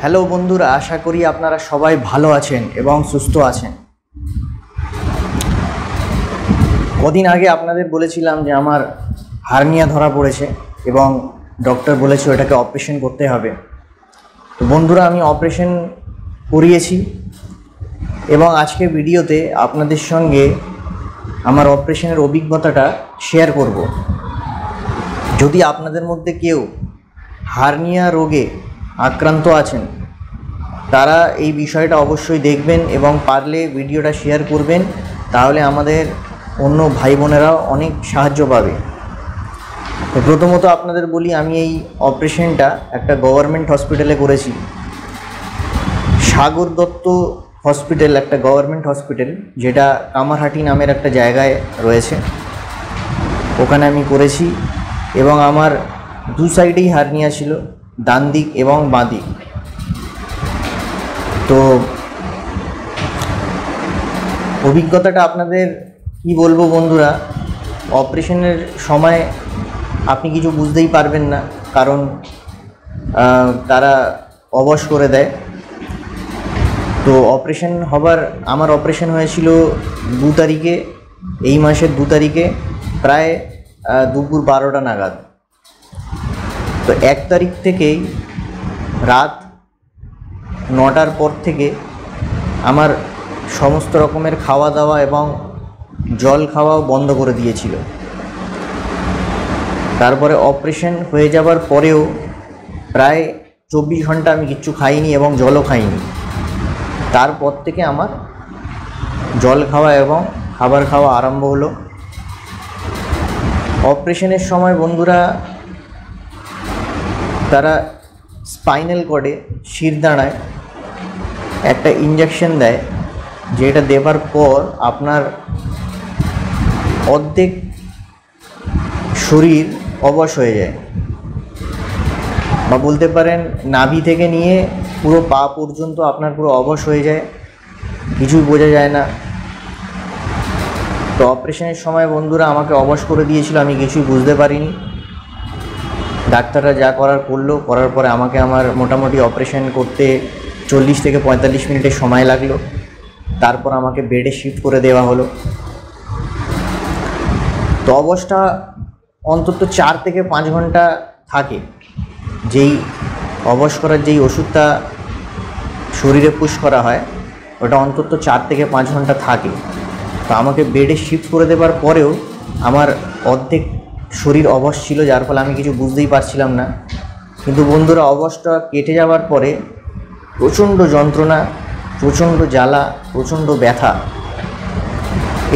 Hello বন্ধুরা, আশা করি আপনারা সবাই ভালো আছেন এবং সুস্থ আছেন। কদিন আগে আপনাদের বলেছিলাম যে আমার হার্নিয়া ধরা পড়েছে এবং ডক্টর বলেছে এটাকে অপারেশন করতে হবে। তো বন্ধুরা, আমি অপারেশন করিয়েছি এবং আজকে ভিডিওতে আপনাদের সঙ্গে আমার অপারেশনের অভিজ্ঞতাটা শেয়ার করব। যদি আপনাদের মধ্যে কেউ হার্নিয়া রোগে আক্রান্ত আছেন তারা এই বিষয়টা অবশ্যই দেখবেন এবং পারলে ভিডিওটা শেয়ার করবেন, তাহলে আমাদের অন্য ভাই বোনেরাও অনেক সাহায্য পাবে। তো প্রথমত আপনাদের বলি, আমি এই অপারেশনটা একটা গভর্নমেন্ট হসপিটালে করেছি। সাগর দত্ত হসপিটাল একটা গভর্নমেন্ট হসপিটাল, যেটা কামারহাটি নামের একটা জায়গায় রয়েছে, ওখানে আমি করেছি। এবং আমার দু সাইডেই হার্নিয়া ছিল, ডান দিক এবং বাঁ দিক। তো অভিজ্ঞতাটা আপনাদের কি বলবো বন্ধুরা, অপারেশনের সময় আপনি কিছু বুঝতেই পারবেন না, কারণ তারা অবশ করে দেয়। তো আমার অপারেশন হয়েছিল 2 তারিখে, এই মাসের 2 তারিখে, প্রায় দুপুর 12টা নাগাদ। তো 1 তারিখ থেকেই রাত 9টার পর থেকে আমার সমস্ত রকমের খাওয়া দাওয়া এবং জল খাওয়াও বন্ধ করে দিয়েছিল। তারপরে অপারেশন হয়ে যাবার পরেও প্রায় 24 ঘন্টা আমি কিচ্ছু খাইনি এবং জলও খাইনি। তারপর থেকে আমার জল খাওয়া এবং খাবার খাওয়া আরম্ভ হলো। অপারেশনের সময় বন্ধুরা, তারা স্পাইনাল কর্ডে, শিরদাঁড়ায় একটা ইঞ্জেকশন দেয়, যেটা দেবার পর আপনার অর্ধেক শরীর অবশ হয়ে যায়, বা বলতে পারেন নাভি থেকে নিয়ে পুরো পা পর্যন্ত আপনার পুরো অবশ হয়ে যায়, কিছুই বোঝা যায় না। তো অপারেশনের সময় বন্ধুরা আমাকে অবশ করে দিয়েছিল, আমি কিছুই বুঝতে পারিনি। ডাক্তাররা যা করার করলো, করার পরে আমাকে আমার মোটামুটি অপারেশন করতে 40 থেকে 45 মিনিটের সময় লাগলো। তারপর আমাকে বেডে শিফট করে দেওয়া হলো। তো অবস্থা অন্তত 4 থেকে 5 ঘন্টা থাকে। যেই অবশ করার যেই ওষুধটা শরীরে পুশ করা হয়, ওটা অন্তত 4 থেকে 5 ঘন্টা থাকে। তো আমাকে বেডে শিফট করে দেওয়ার পরেও আমার অর্ধেক শরীর অবশ ছিল, যার ফলে আমি কিছু বুঝতেই পারছিলাম না। কিন্তু বন্ধুরা, অবশটা কেটে যাওয়ার পরে প্রচণ্ড যন্ত্রণা, প্রচণ্ড জ্বালা, প্রচণ্ড ব্যথা,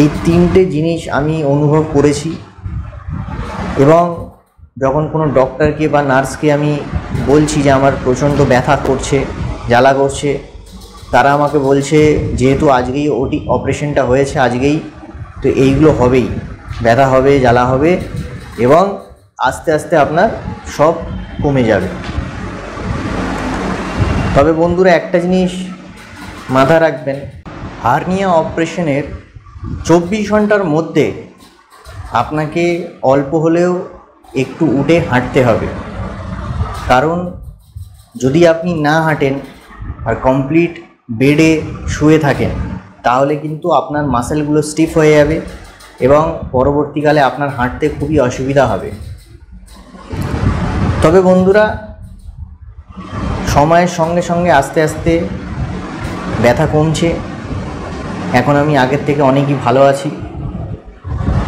এই 3টে জিনিস আমি অনুভব করেছি। এবং যখন কোনো ডক্টরকে বা নার্সকে আমি বলছি যে আমার প্রচণ্ড ব্যথা করছে, জ্বালা করছে, তারা আমাকে বলছে যেহেতু আজকেই অপারেশনটা হয়েছে আজকেই, তো এইগুলো হবেই, ব্যথা হবে, জ্বালা হবে এবং আস্তে আস্তে আপনার সব কমে যাবে। তবে বন্ধুরা, একটা জিনিস মাথায় রাখবেন, হার্নিয়া অপারেশনের 24 ঘন্টার মধ্যে আপনাকে অল্প হলেও একটু উঠে হাঁটতে হবে। কারণ যদি আপনি না হাঁটেন আর কমপ্লিট বেডে শুয়ে থাকেন, তাহলে কিন্তু আপনার মাসেলগুলো স্টিফ হয়ে যাবে এবং পরবর্তীকালে আপনার হাঁটতে খুবই অসুবিধা হবে। তবে বন্ধুরা, সময়ের সঙ্গে সঙ্গে আস্তে আস্তে ব্যথা কমছে। এখন আমি আগের থেকে অনেকই ভালো আছি।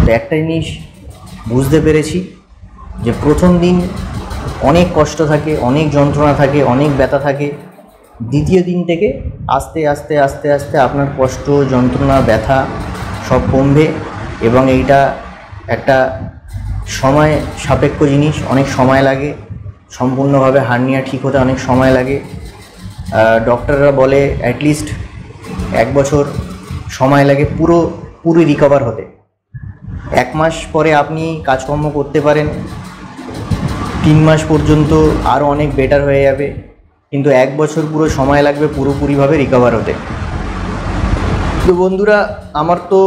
তো একটা জিনিস বুঝতে পেরেছি যে প্রথম দিন অনেক কষ্ট থাকে, অনেক যন্ত্রণা থাকে, অনেক ব্যথা থাকে। দ্বিতীয় দিন থেকে আস্তে আস্তে আস্তে আস্তে আপনার কষ্ট, যন্ত্রণা, ব্যথা সব কমবে এবং এইটা একটা সময় সাপেক্ষ জিনিস, অনেক সময় লাগে। সম্পূর্ণভাবে হার্নিয়া ঠিক হতে অনেক সময় লাগে। ডক্টররা বলে অ্যাটলিস্ট 1 বছর সময় লাগে পুরো রিকভার হতে। 1 মাস পরে আপনি কাজকর্ম করতে পারেন, 3 মাস পর্যন্ত আরও অনেক বেটার হয়ে যাবে, কিন্তু 1 বছর পুরো সময় লাগবে পুরোপুরিভাবে রিকভার হতে। তো বন্ধুরা, আমার তো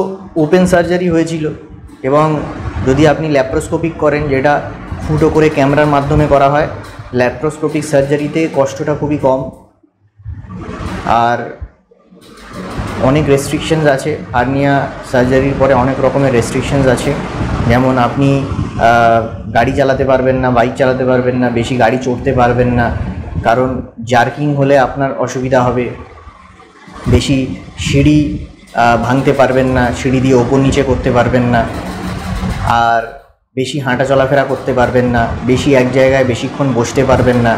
ওপেন সার্জারি হয়েছিল এবং যদি আপনি ল্যাপ্রোস্কোপিক করেন, যেটা ফুটো করে ক্যামেরার মাধ্যমে করা হয়, ল্যাপ্রোস্কোপিক সার্জারিতে কষ্টটা খুবই কম। আর অনেক রেস্ট্রিকশনস আছে হার্নিয়া সার্জারির পরে, অনেক রকমের রেস্ট্রিকশনস আছে। যেমন আপনি গাড়ি চালাতে পারবেন না, বাইক চালাতে পারবেন না, বেশি গাড়ি চড়তে পারবেন না, কারণ জার্কিং হলে আপনার অসুবিধা হবে। বেশি সিঁড়ি ভাঙতে পারবেন না, সিঁড়ি দিয়ে ওপর নিচে করতে পারবেন না, আর বেশি হাঁটা চলাফেরা করতে পারবেন না, বেশি এক জায়গায় বেশিক্ষণ বসতে পারবেন না,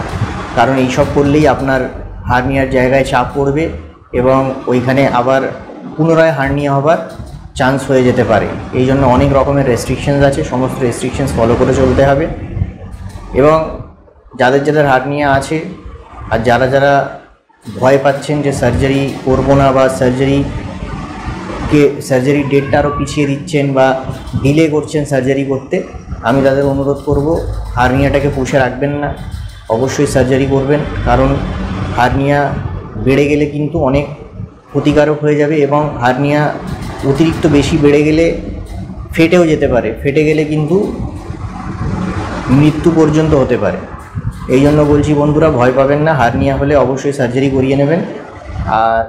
কারণ এইসব করলেই আপনার হার্নিয়ার জায়গায় চাপ পড়বে এবং ওইখানে আবার পুনরায় হার্নিয়া হবার চান্স হয়ে যেতে পারে। এই জন্য অনেক রকমের রেস্ট্রিকশনস আছে, সমস্ত রেস্ট্রিকশনস ফলো করে চলতে হবে। এবং যাদের যাদের হার্নিয়া আছে আর যারা যারা ভয় পাচ্ছেন যে সার্জারি করবো না বা সার্জারির ডেটটা আরও পিছিয়ে দিচ্ছেন বা ডিলে করছেন সার্জারি করতে, আমি তাদের অনুরোধ করব হার্নিয়াটাকে পুষে রাখবেন না, অবশ্যই সার্জারি করবেন। কারণ হার্নিয়া বেড়ে গেলে কিন্তু অনেক ক্ষতিকারক হয়ে যাবে এবং হার্নিয়া অতিরিক্ত বেশি বেড়ে গেলে ফেটেও যেতে পারে, ফেটে গেলে কিন্তু মৃত্যু পর্যন্ত হতে পারে। এই জন্য বলছি বন্ধুরা, ভয় পাবেন না, হার্নিয়া হলে অবশ্যই সার্জারি করিয়ে নেবেন। আর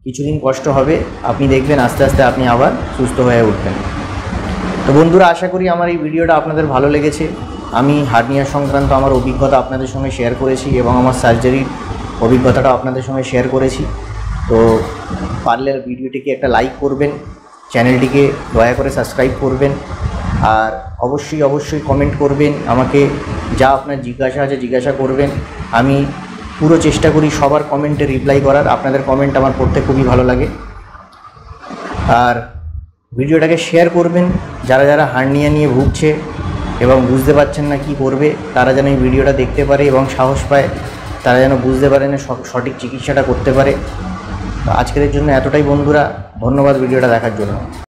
কিছুদিন কষ্ট হবে, আপনি দেখবেন আস্তে আস্তে আপনি আবার সুস্থ হয়ে উঠবেন। তো বন্ধুরা, আশা করি আমার এই ভিডিওটা আপনাদের ভালো লেগেছে। আমি হার্নিয়া সংক্রান্ত আমার অভিজ্ঞতা আপনাদের সঙ্গে শেয়ার করেছি এবং আমার সার্জারির অভিজ্ঞতাটাও আপনাদের সঙ্গে শেয়ার করেছি। তো পারলে ভিডিওটিকে একটা লাইক করবেন, চ্যানেলটিকে দয়া করে সাবস্ক্রাইব করবেন, আর অবশ্যই কমেন্ট করবেন। আমাকে যা আপনার জিজ্ঞাসা আছে জিজ্ঞাসা করবেন। আমি পুরো চেষ্টা করি সবার কমেন্টে রিপ্লাই করার। আপনাদের কমেন্ট আমার পড়তে খুবই ভালো লাগে। আর ভিডিওটাকে শেয়ার করবেন, যারা যারা হার্নিয়া নিয়ে ভুগছে এবং বুঝতে পারছেন না কি করবে, তারা যেন এই ভিডিওটা দেখতে পারে এবং সাহস পায়, তারা যেন বুঝতে পারে না সঠিক চিকিৎসাটা করতে পারে। তো আজকের জন্য এতটাই বন্ধুরা, ধন্যবাদ ভিডিওটা দেখার জন্য।